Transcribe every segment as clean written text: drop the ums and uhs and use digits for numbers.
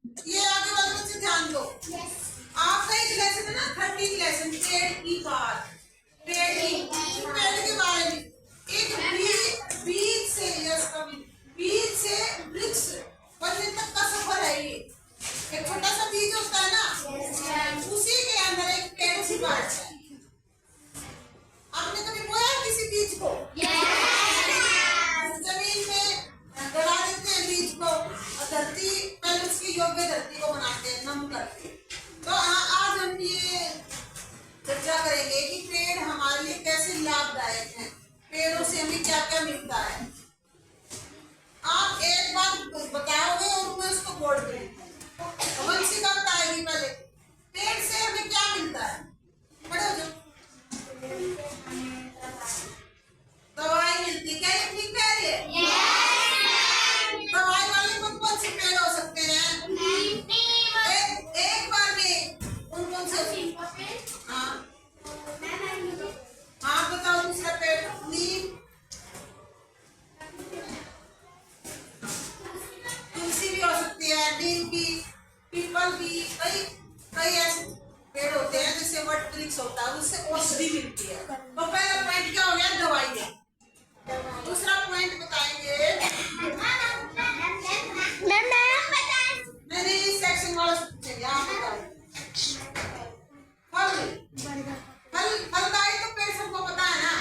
ये आगे वाले बच्चे ध्यान दो। आपका एक लेसन है ना 30 लेसन पेड़ की बात, पेड़ के बारे में। एक बीज से बीज से वृक्ष बनने तक का सफर है ये। एक छोटा सा बीज होता है ना, उसी के अंदर एक पेड़ छिपा है। आपने कभी बोया किसी बीज को? जमीन में गड़ा देते हैं बीज को और धरती पहले उसकी योग्य धरती को बनाते हैं, नम करते हैं। तो आज हम ये चर्चा करेंगे कि पेड़ हमारे लिए कैसे लाभदायक हैं, पेड़ों से हमें क्या क्या मिलता है। आप एक बात बताओगे और मैं उसको बोर्ड पे वंशिका बताएगी। पहले पेड़ से हमें क्या मिलता है, बड़े हो जाओ। दवाई मिलती, क्या ये ठीक कह रही है? दवाई वाले कौन से पेड़ हो सकते हैं? एक बार में कौन से? हाँ हाँ बताओ दूसरा पेड़। नीम, तुलसी भी हो सकती है, नीम भी, पीपल भी, कई ऐसे पेड़ होते हैं जिससे वट वृक्ष होता है, उससे औषधि मिलती है। तो पहला पॉइंट क्या हो गया? दवाइयाँ। दूसरा पॉइंट बताएंगे नहीं सेक्शन वाला पूछेंगे। आप बताओ फलदायी तो पेड़ सबको पता है ना,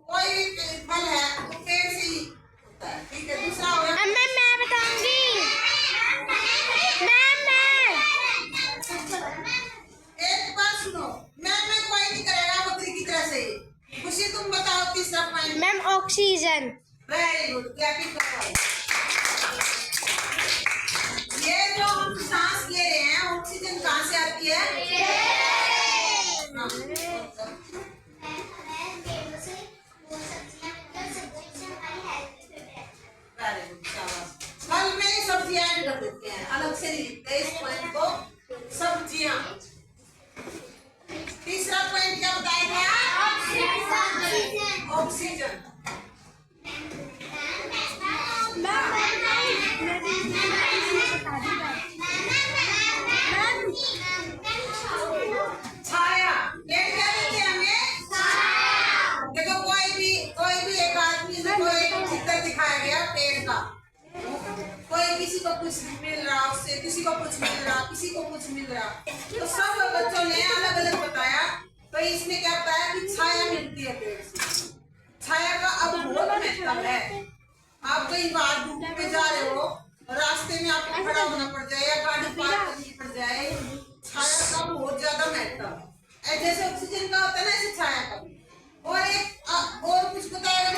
कोई भी फल है तो पेड़ से ही होता है, ठीक है। दूसरा हो गया मैं बताऊंगी। एक बात सुनो, मैं कोई नहीं करेगा बकरी की तरह से। खुशी तुम बताओ तीसरा point. Ma'am oxygen. Very good, clapping करो। ये जो हम सांस ले रहे हैं ऑक्सीजन कहाँ से आती है? फल में सब्जियां ऐड कर देते हैं, अलग से नहीं लिखते इस पॉइंट को, सब्जियां। तीसरा पॉइंट क्या बताया गया? ऑक्सीजन। छाया, पेड़ क्या देते हैं हमें? देखो कोई भी एक आदमी को एक चित्र दिखाया गया पेड़ का, कोई किसी को कुछ मिल रहा, उससे किसी को कुछ मिल रहा, किसी को कुछ मिल रहा, तो सब बच्चों ने अलग अलग बताया। तो इसमें क्या बताया कि छाया मिलती है पेड़ से। छाया का अब बहुत महत्व है। आप कई बार धूप में जा रहे हो, रास्ते में आपको खड़ा होना पड़ जाए या गाड़ी पार करनी पड़ जाए, छाया का बहुत ज्यादा महत्व है। जैसे ऑक्सीजन का होता है ना, ऐसे छाया का भी। और एक और कुछ बताएगा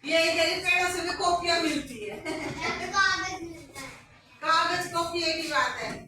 यही पेड़ों से भी कॉपियां मिलती है। कागज कॉपी एक ही बात है।